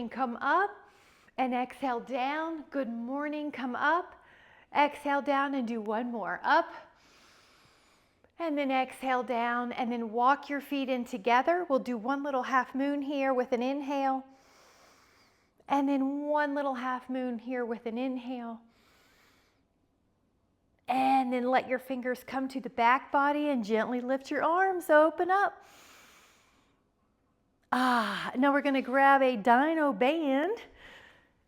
Come up and exhale down. Good morning, come up. Exhale down and do one more. Up. And then exhale down and then walk your feet in together. We'll do one little half moon here with an inhale. And then one little half moon here with an inhale. And then let your fingers come to the back body and gently lift your arms, open up. Now we're gonna grab a dyno band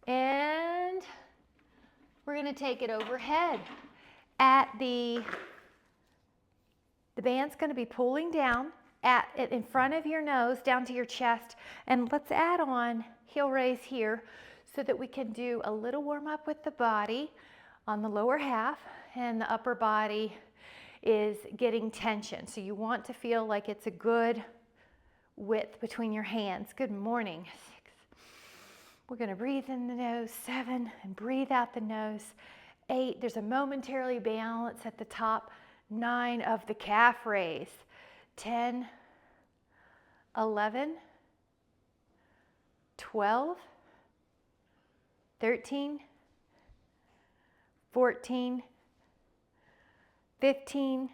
and we're gonna take it overhead. The band's gonna be pulling down in front of your nose, down to your chest. And let's add on heel raise here so that we can do a little warm up with the body on the lower half, and the upper body is getting tension. So you want to feel like it's a good width between your hands. Good morning. 6. We're gonna breathe in the nose, 7, and breathe out the nose, 8. There's a momentary balance at the top, 9 of the calf raise, 10, 11, 12, 13, 14, 15,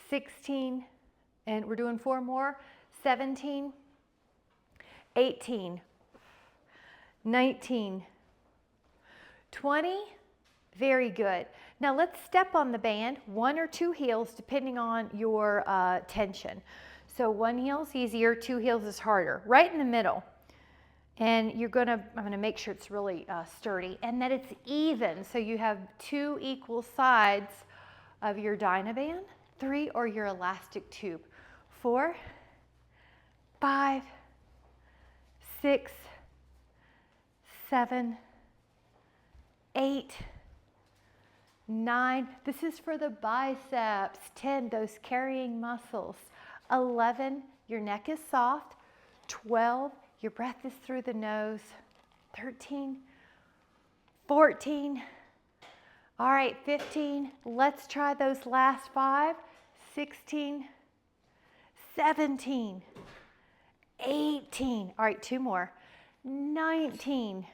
16, and we're doing 4 more, 17, 18, 19, 20, very good. Now let's step on the band, 1 or 2 heels depending on your tension. So 1 heel is easier, 2 heels is harder. Right in the middle. And I'm gonna make sure it's really sturdy and that it's even. So you have 2 equal sides of your dynaband, 3 or your elastic tube. 4, 5, 6, 7, 8, 9. This is for the biceps. 10, those carrying muscles. 11, your neck is soft. 12, your breath is through the nose. 13, 14. All right, 15. Let's try those last 5. 16, 17, 18. All right, 2 more. 19,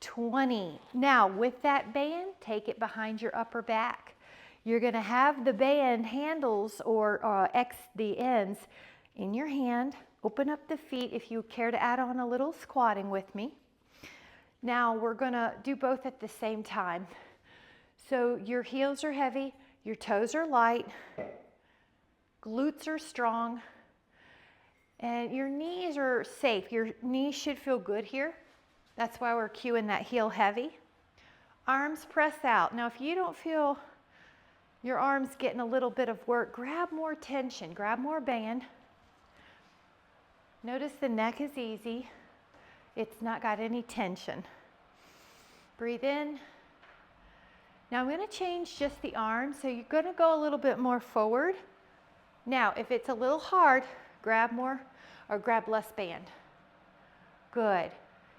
20. Now with that band, take it behind your upper back. You're gonna have the band handles or the ends in your hand. Open up the feet if you care to add on a little squatting with me. Now we're gonna do both at the same time. So your heels are heavy, your toes are light, glutes are strong, and your knees are safe. Your knees should feel good here. That's why we're cueing that heel heavy. Arms press out. Now if you don't feel your arms getting a little bit of work, grab more tension, grab more band. Notice the neck is easy. It's not got any tension. Breathe in. Now I'm gonna change just the arms, so you're gonna go a little bit more forward. Now, if it's a little hard, grab more or grab less band. Good.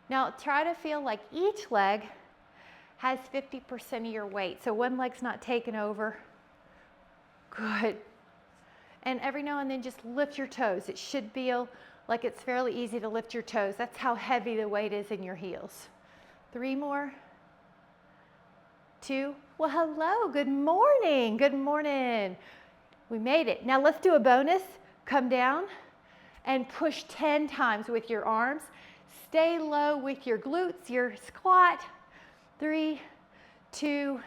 Now try to feel like each leg has 50% of your weight. So one leg's not taken over. Good. And every now and then just lift your toes. It should feel like it's fairly easy to lift your toes. That's how heavy the weight is in your heels. 3 more. 2. Well, hello, good morning. Good morning. We made it. Now let's do a bonus. Come down and push 10 times with your arms. Stay low with your glutes, your squat. 3, 2,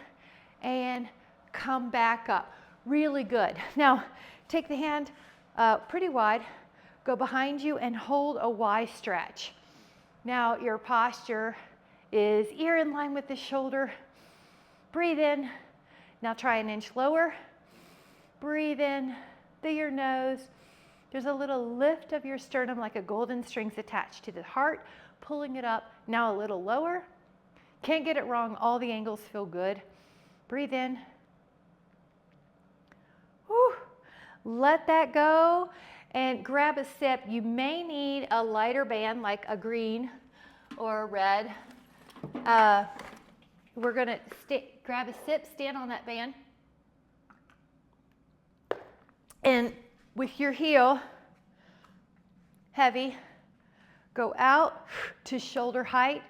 and come back up. Really good. Now, take the hand pretty wide, go behind you and hold a Y stretch. Now, your posture is ear in line with the shoulder. Breathe in. Now try an inch lower. Breathe in through your nose. There's a little lift of your sternum like a golden string's attached to the heart, pulling it up. Now a little lower. Can't get it wrong. All the angles feel good. Breathe in. Whew. Let that go and grab a sip. You may need a lighter band like a green or a red. We're going to grab a sip, stand on that band. And with your heel heavy, Go out to shoulder height.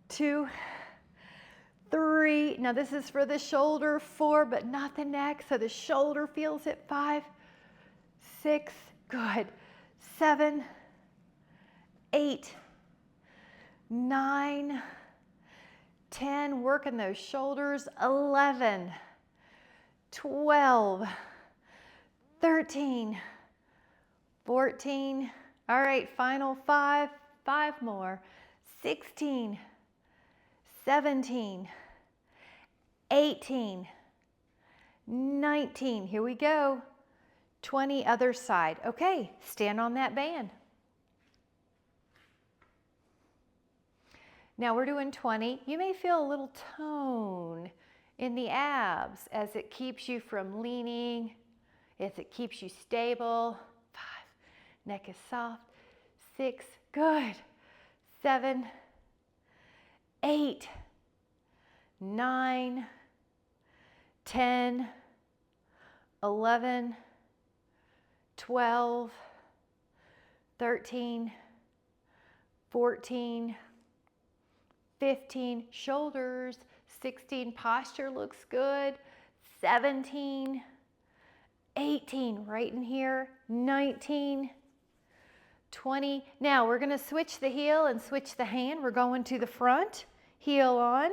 2, 3. Now this is for the shoulder. 4, but not the neck, so the shoulder feels it. 5, 6, good. 7, 8, 9, 10, working those shoulders. 11, 12, 13, 14. All right, final 5, 5 more. 16, 17, 18, 19. Here we go. 20, other side. Okay, stand on that band. Now we're doing 20. You may feel a little tone in the abs as it keeps you from leaning, as it keeps you stable. 5, neck is soft. 6, good. 7, 8, 9, 10, 11, 12, 13, 14, 15, shoulders. 16, posture looks good. 17, 18, right in here. 19, 20. Now we're going to switch the heel and switch the hand. We're going to the front, heel on.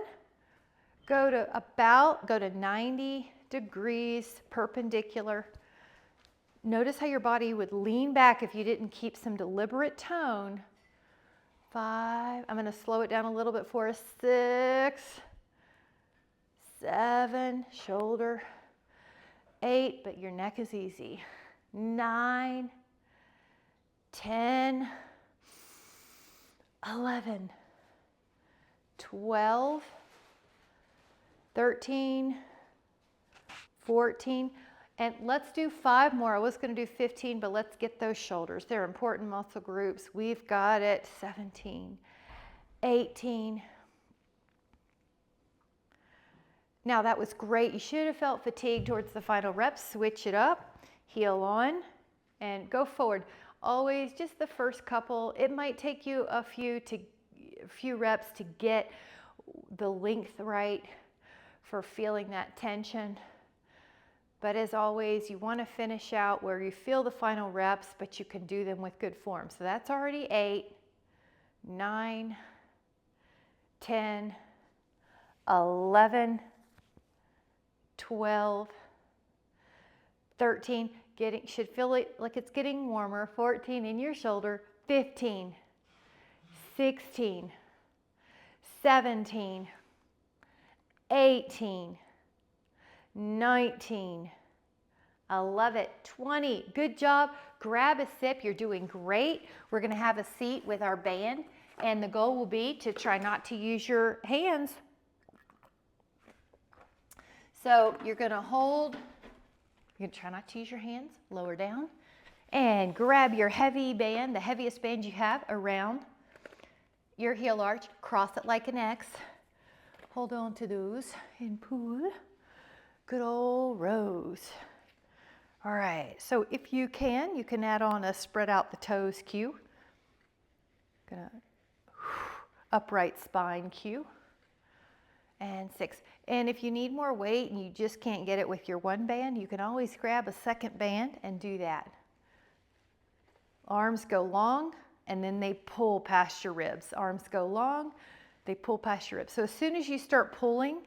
Go to 90 degrees perpendicular. Notice how your body would lean back if you didn't keep some deliberate tone. 5, I'm going to slow it down a little bit for us. 6, 7, shoulder. 8, but your neck is easy. 9, 10, 11, 12, 13, 14, and let's do 5 more. I was going to do 15, but let's get those shoulders. They're important muscle groups. We've got it. 17, 18. Now that was great. You should have felt fatigued towards the final reps. Switch it up, heel on, and go forward. Always just the first couple. It might take you a few reps to get the length right for feeling that tension. But as always, you want to finish out where you feel the final reps, but you can do them with good form. So that's already 8, 9, 10, 11, 12, 13. Should feel like it's getting warmer. 14 in your shoulder. 15, 16, 17, 18, 19. I love it. 20. Good job. Grab a sip. You're doing great. We're going to have a seat with our band, and the goal will be to try not to use your hands. So you're going to hold. You're going to try not to use your hands. Lower down. And grab your heavy band, the heaviest band you have, around your heel arch. Cross it like an X. Hold on to those and pull. Good old rows. All right, so if you can add on a spread out the toes cue. Gonna upright spine cue. And 6. And if you need more weight and you just can't get it with your one band, you can always grab a second band and do that. Arms go long and then they pull past your ribs. Arms go long, they pull past your ribs. So as soon as you start pulling,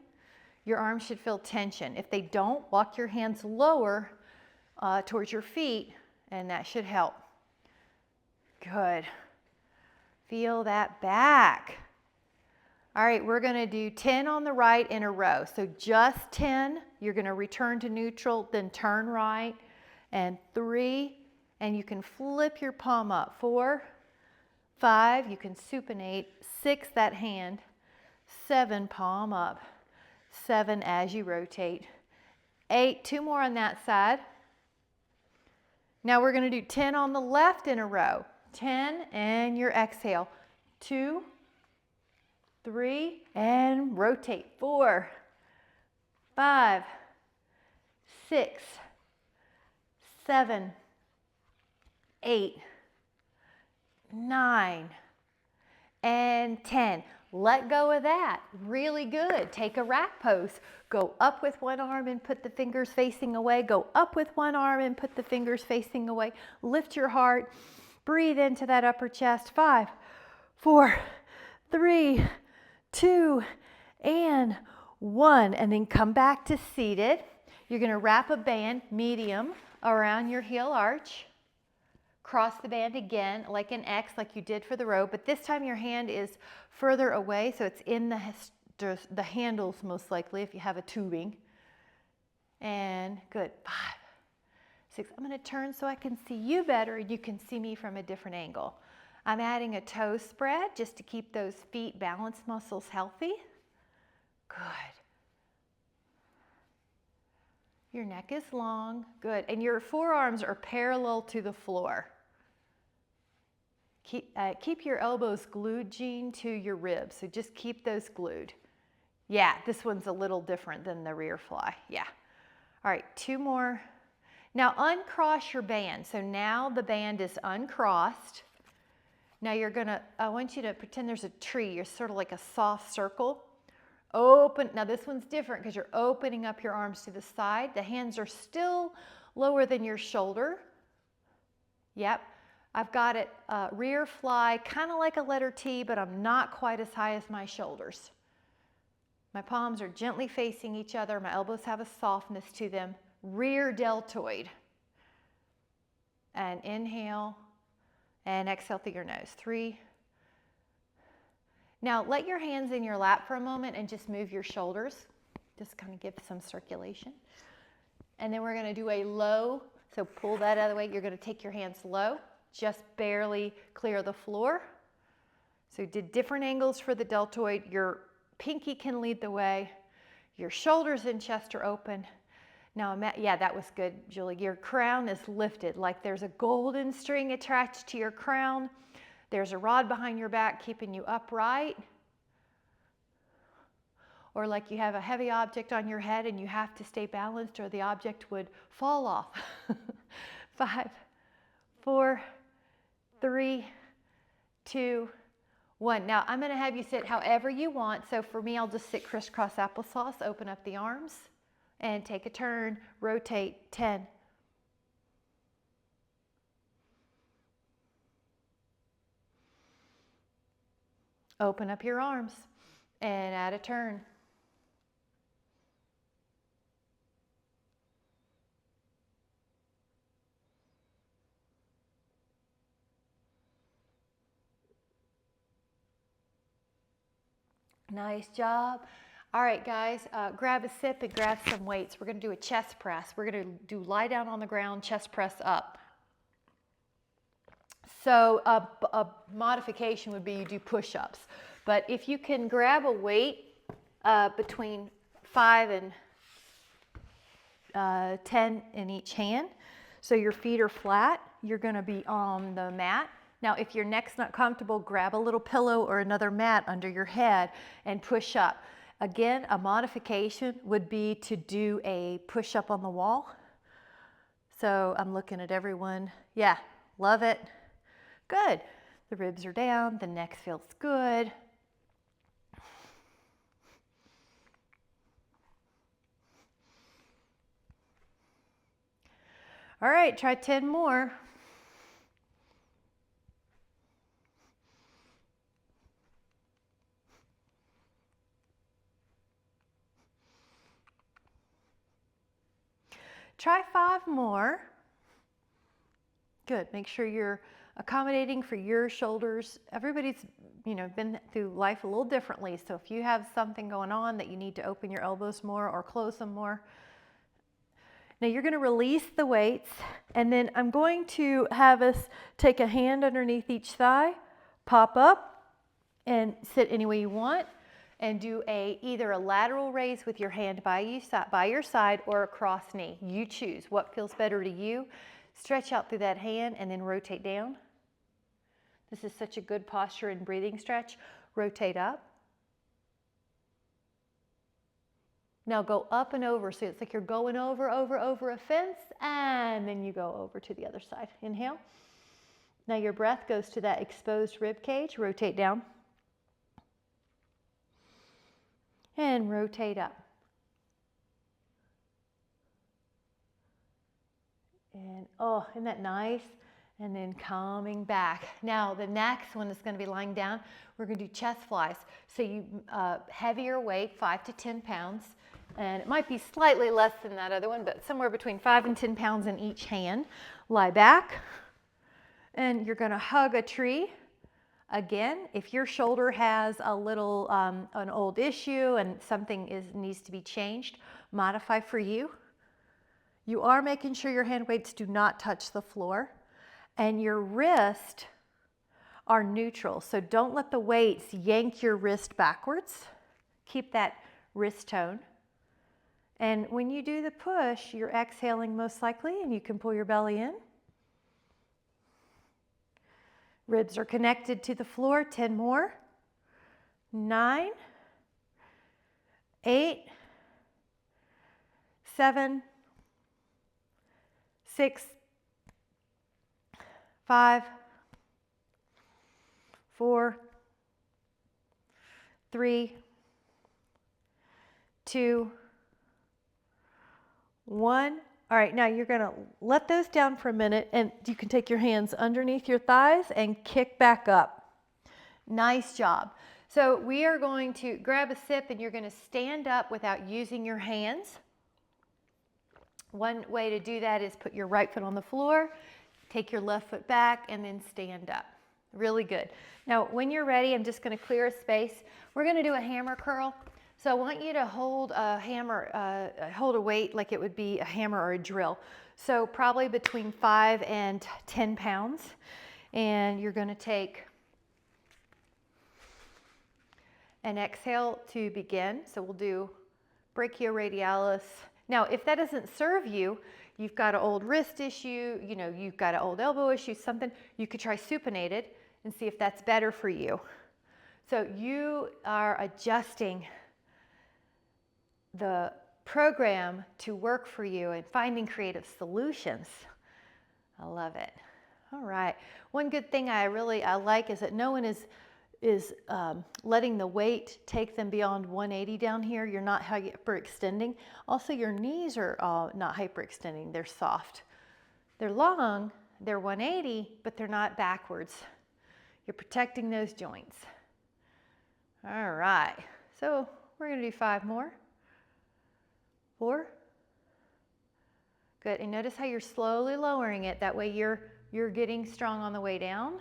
your arms should feel tension. If they don't, walk your hands lower towards your feet, and that should help. Good. Feel that back. All right, we're going to do 10 on the right in a row. So just 10. You're going to return to neutral, then turn right, and 3. And you can flip your palm up. 4, 5. You can supinate. 6, that hand. 7, palm up. 7 as you rotate. 8, 2 more on that side. Now we're going to do 10 on the left in a row. 10 and your exhale. 2, 3, and rotate. 4, 5, 6, 7, 8, 9, and 10. Let go of that. Really good. Take a rack pose. Go up with one arm and put the fingers facing away. Go up with one arm and put the fingers facing away. Lift your heart. Breathe into that upper chest. 5, 4, 3, 2, and 1. And then come back to seated. You're going to wrap a band, medium, around your heel arch. Cross the band again like an X, like you did for the row, but this time your hand is further away, so it's in the handles most likely if you have a tubing. And good. 5, 6. I'm going to turn so I can see you better and you can see me from a different angle. I'm adding a toe spread just to keep those feet balance muscles healthy. Good. Your neck is long. Good. And your forearms are parallel to the floor. Keep your elbows glued, Jean, to your ribs. So just keep those glued. Yeah, this one's a little different than the rear fly. Yeah. All right, 2 more. Now uncross your band. So now the band is uncrossed. Now I want you to pretend there's a tree. You're sort of like a soft circle. Open. Now this one's different because you're opening up your arms to the side. The hands are still lower than your shoulder. Yep. I've got it rear fly, kind of like a letter T, but I'm not quite as high as my shoulders. My palms are gently facing each other. My elbows have a softness to them. Rear deltoid. And inhale and exhale through your nose. 3. Now let your hands in your lap for a moment and just move your shoulders. Just kind of give some circulation. And then we're going to do a low. So pull that out of the way. You're going to take your hands low. Just barely clear the floor. So you did different angles for the deltoid. Your pinky can lead the way. Your shoulders and chest are open. Now, yeah, that was good, Julie. Your crown is lifted like there's a golden string attached to your crown. There's a rod behind your back keeping you upright. Or like you have a heavy object on your head and you have to stay balanced or the object would fall off. 5, 4, 3, 2, 1. Now I'm going to have you sit however you want. So for me, I'll just sit crisscross applesauce, open up the arms, and take a turn, rotate 10. Open up your arms and add a turn. Nice job. All right, guys, grab a sip and grab some weights. We're going to do a chest press. We're going to do lie down on the ground, chest press up. So a modification would be you do push-ups. But if you can grab a weight between 5 and 10 in each hand, so your feet are flat, you're going to be on the mat. Now, if your neck's not comfortable, grab a little pillow or another mat under your head and push up. Again, a modification would be to do a push-up on the wall. So I'm looking at everyone. Yeah, love it. Good. The ribs are down. The neck feels good. All right, try 10 more. Try 5 more. Good. Make sure you're accommodating for your shoulders. Everybody's, been through life a little differently. So if you have something going on that you need to open your elbows more or close them more. Now you're going to release the weights, and then I'm going to have us take a hand underneath each thigh, pop up, and sit any way you want. And do either a lateral raise with your hand by your side or a cross knee. You choose what feels better to you. Stretch out through that hand and then rotate down. This is such a good posture and breathing stretch. Rotate up. Now go up and over. So it's like you're going over a fence, and then you go over to the other side. Inhale. Now your breath goes to that exposed rib cage. Rotate down. And rotate up. And oh, isn't that nice? And then coming back. Now the next one is going to be lying down. We're going to do chest flies. So you heavier weight, 5 to 10 pounds. And it might be slightly less than that other one, but somewhere between 5 and 10 pounds in each hand. Lie back. And you're going to hug a tree. Again, if your shoulder has a little, an old issue and something needs to be changed, modify for you. You are making sure your hand weights do not touch the floor and your wrists are neutral. So don't let the weights yank your wrist backwards. Keep that wrist tone. And when you do the push, you're exhaling most likely and you can pull your belly in. Ribs are connected to the floor, 10 more. 9, 8, 7, 6, 5, 4, 3, 2, 1. All right, now you're going to let those down for a minute and you can take your hands underneath your thighs and kick back up. Nice job. So we are going to grab a sip and you're going to stand up without using your hands. One way to do that is put your right foot on the floor, take your left foot back, and then stand up. Really good. Now, when you're ready, I'm just going to clear a space. We're going to do a hammer curl. So I want you to hold a hammer, hold a weight like it would be a hammer or a drill. So probably between 5 and 10 pounds. And you're going to take an exhale to begin. So we'll do brachioradialis. Now, if that doesn't serve you, you've got an old wrist issue, you've got an old elbow issue, something, you could try supinated and see if that's better for you. So you are adjusting the program to work for you and finding creative solutions. I love it. All right. One good thing I like is that no one is letting the weight take them beyond 180 down here. You're not hyperextending. Also, your knees are not hyperextending. They're soft. They're long. They're 180, but they're not backwards. You're protecting those joints. All right. So we're going to do 5 more. 4. Good. And notice how you're slowly lowering it. That way you're getting strong on the way down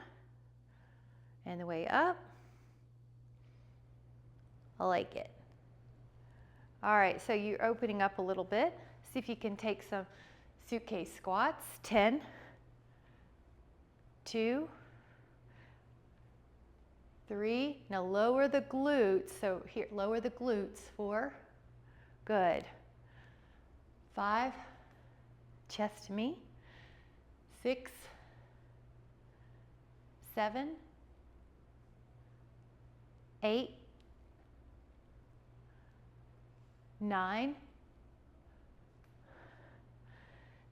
and the way up. I like it. All right, so you're opening up a little bit. See if you can take some suitcase squats. 10, 2, 3. Now lower the glutes. So here, lower the glutes. 4. Good. 5. Chest to me. 6, 7, 8, 9,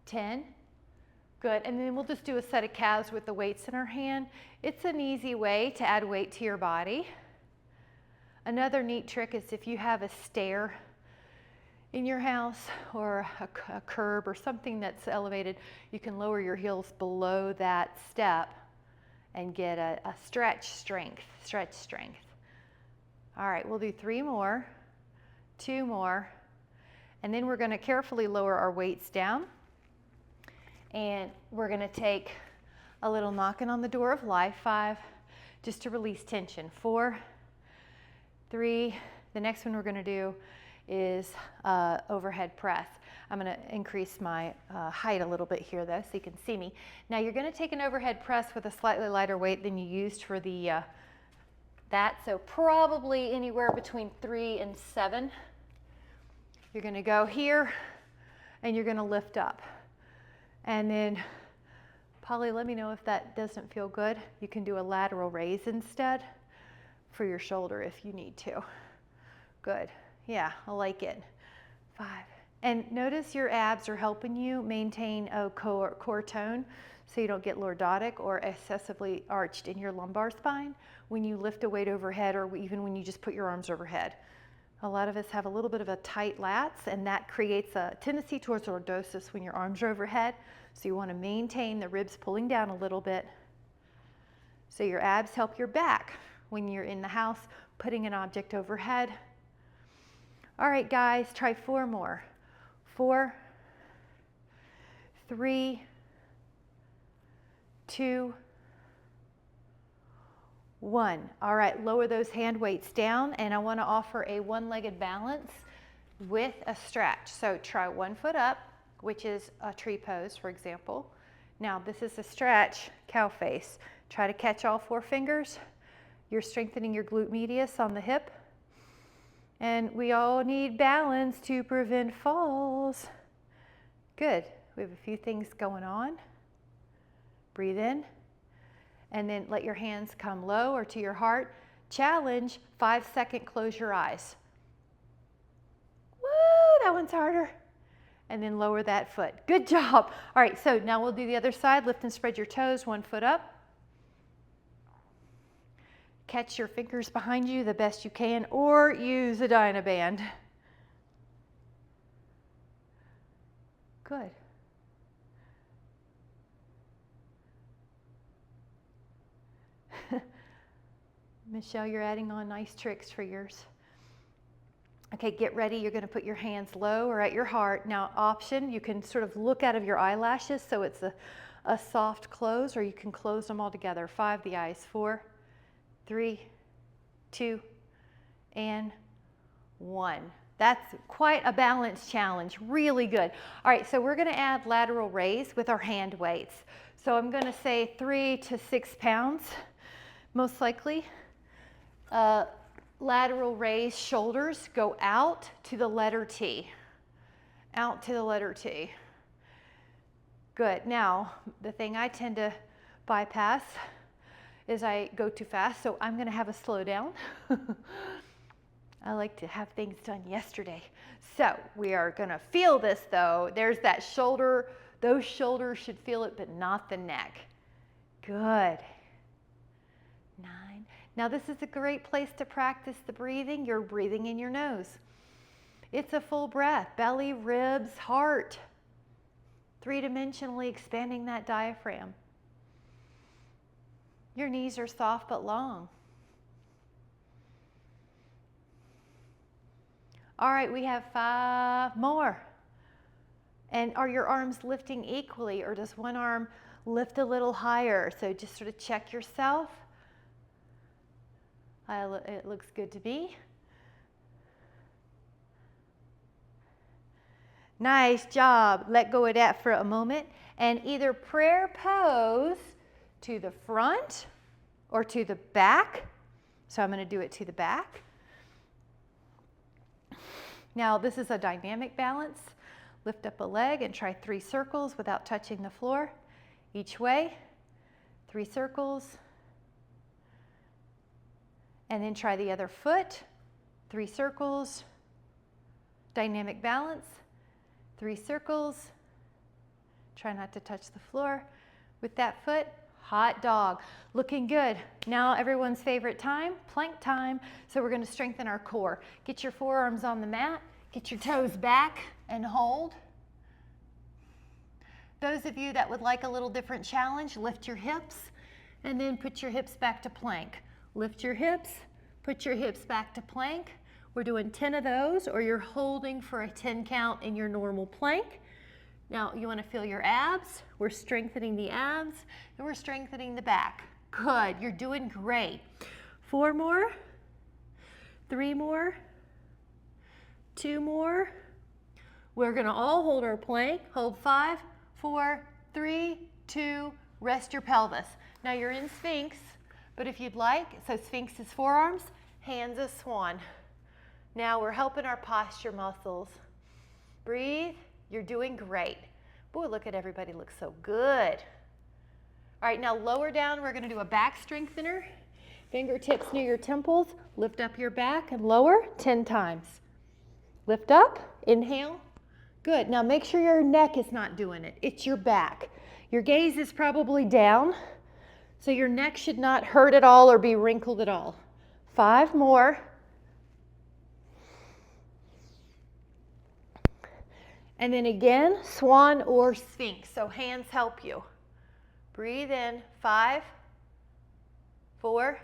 10. Good. And then we'll just do a set of calves with the weights in our hand. It's an easy way to add weight to your body. Another neat trick is if you have a stair in your house or a curb or something that's elevated, you can lower your heels below that step and get a stretch strength. All right, we'll do 3 more, 2 more, and then we're going to carefully lower our weights down. And we're going to take a little knocking on the door of life. 5, just to release tension. 4, 3. The next one we're going to do is overhead press. I'm going to increase my height a little bit here though so you can see me. Now you're going to take an overhead press with a slightly lighter weight than you used for the that, so probably anywhere between 3 and 7. You're going to go here and you're going to lift up. And then Polly, let me know if that doesn't feel good. You can do a lateral raise instead for your shoulder if you need to. Good. Yeah, I like it. 5. And notice your abs are helping you maintain a core tone. so you don't get lordotic or excessively arched in your lumbar spine when you lift a weight overhead, or even when you just put your arms overhead. A lot of us have a little bit of a tight lats, and that creates a tendency towards lordosis when your arms are overhead. So you want to maintain the ribs pulling down a little bit, so your abs help your back when you're in the house putting an object overhead. All right, guys, try 4 more. 4, 3, 2, 1. All right, lower those hand weights down, and I want to offer a one-legged balance with a stretch. So try 1 foot up, which is a tree pose, for example. Now this is a stretch, cow face. Try to catch all 4 fingers. You're strengthening your glute medius on the hip. And we all need balance to prevent falls. Good. We have a few things going on. Breathe in. And then let your hands come low or to your heart. Challenge, 5-second close your eyes. Woo, that one's harder. And then lower that foot. Good job. All right, so now we'll do the other side. Lift and spread your toes, 1 foot up. Catch your fingers behind you the best you can, or use a dynaband. Good. Michelle, you're adding on nice tricks for yours. Okay, get ready. You're going to put your hands low or at your heart. Now, option, you can sort of look out of your eyelashes so it's a soft close, or you can close them all together. 5 the eyes. 4, 3, 2, and 1. That's quite a balance challenge. Really good. All right, so we're going to add lateral raise with our hand weights. So I'm going to say 3 to 6 pounds, most likely. Lateral raise, shoulders go out to the letter T. Out to the letter T. Good. Now, the thing I tend to bypass is I go too fast, so I'm going to have a slow down. I like to have things done yesterday. So we are going to feel this, though. There's that shoulder. Those shoulders should feel it, but not the neck. Good. 9. Now this is a great place to practice the breathing. You're breathing in your nose. It's a full breath. Belly, ribs, heart. 3-dimensionally expanding that diaphragm. Your knees are soft but long. All right, we have 5 more. And are your arms lifting equally, or does one arm lift a little higher? So just sort of check yourself. It looks good to me. Nice job. Let go of that for a moment. And either prayer pose to the front or to the back. So I'm going to do it to the back. Now this is a dynamic balance. Lift up a leg and try 3 circles without touching the floor. Each way. 3 circles. And then try the other foot. 3 circles. Dynamic balance. 3 circles. Try not to touch the floor with that foot. Hot dog. Looking good. Now everyone's favorite time, plank time. So we're going to strengthen our core. Get your forearms on the mat. Get your toes back and hold. Those of you that would like a little different challenge, lift your hips and then put your hips back to plank. Lift your hips, put your hips back to plank. We're doing 10 of those, or you're holding for a 10 count in your normal plank. Now you want to feel your abs. We're strengthening the abs and we're strengthening the back. Good, you're doing great. 4 more, 3 more, 2 more. We're going to all hold our plank. Hold 5, 4, 3, 2, rest your pelvis. Now you're in Sphinx, but if you'd like, so Sphinx is forearms, hands is swan. Now we're helping our posture muscles. Breathe. You're doing great. Boy, look at everybody, looks so good. All right, now lower down, we're going to do a back strengthener. Fingertips near your temples. Lift up your back and lower 10 times. Lift up, inhale. Good. Now make sure your neck is not doing it. It's your back. Your gaze is probably down, so your neck should not hurt at all or be wrinkled at all. 5 more. And then again, swan or sphinx. So hands help you. Breathe in. 5, 4,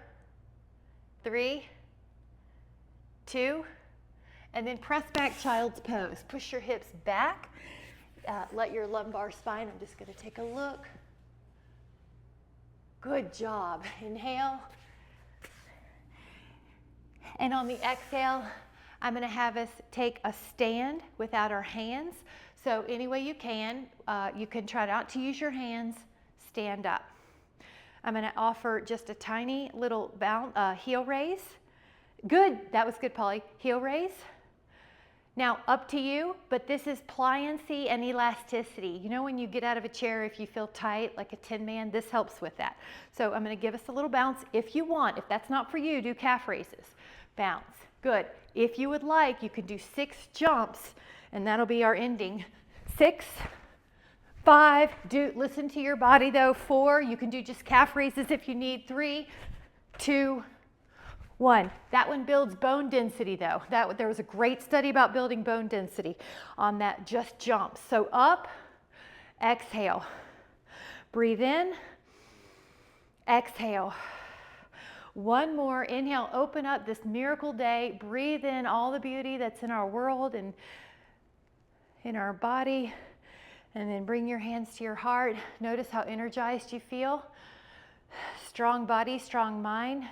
3, 2, and then press back child's pose. Push your hips back. Let your lumbar spine, I'm just going to take a look. Good job. Inhale. And on the exhale, I'm going to have us take a stand without our hands. So any way you can try not to use your hands, stand up. I'm going to offer just a tiny little heel raise. Good, that was good, Polly. Heel raise. Now up to you, but this is pliancy and elasticity. You know when you get out of a chair, if you feel tight like a tin man, this helps with that. So I'm going to give us a little bounce if you want. If that's not for you, do calf raises. Bounce. Good. If you would like, you can do 6 jumps, and that'll be our ending. 6, 5, listen to your body though. 4, you can do just calf raises if you need. 3, 2, 1. That one builds bone density though. There was a great study about building bone density on that just jump. So up, exhale. Breathe in, exhale. One more, inhale, open up this miracle day. Breathe in all the beauty that's in our world and in our body. And then bring your hands to your heart. Notice how energized you feel. Strong body, strong mind.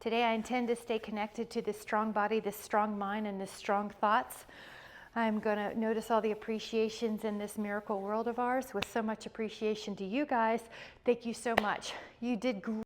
Today I intend to stay connected to this strong body, this strong mind, and this strong thoughts. I'm going to notice all the appreciations in this miracle world of ours with so much appreciation to you guys. Thank you so much. You did great.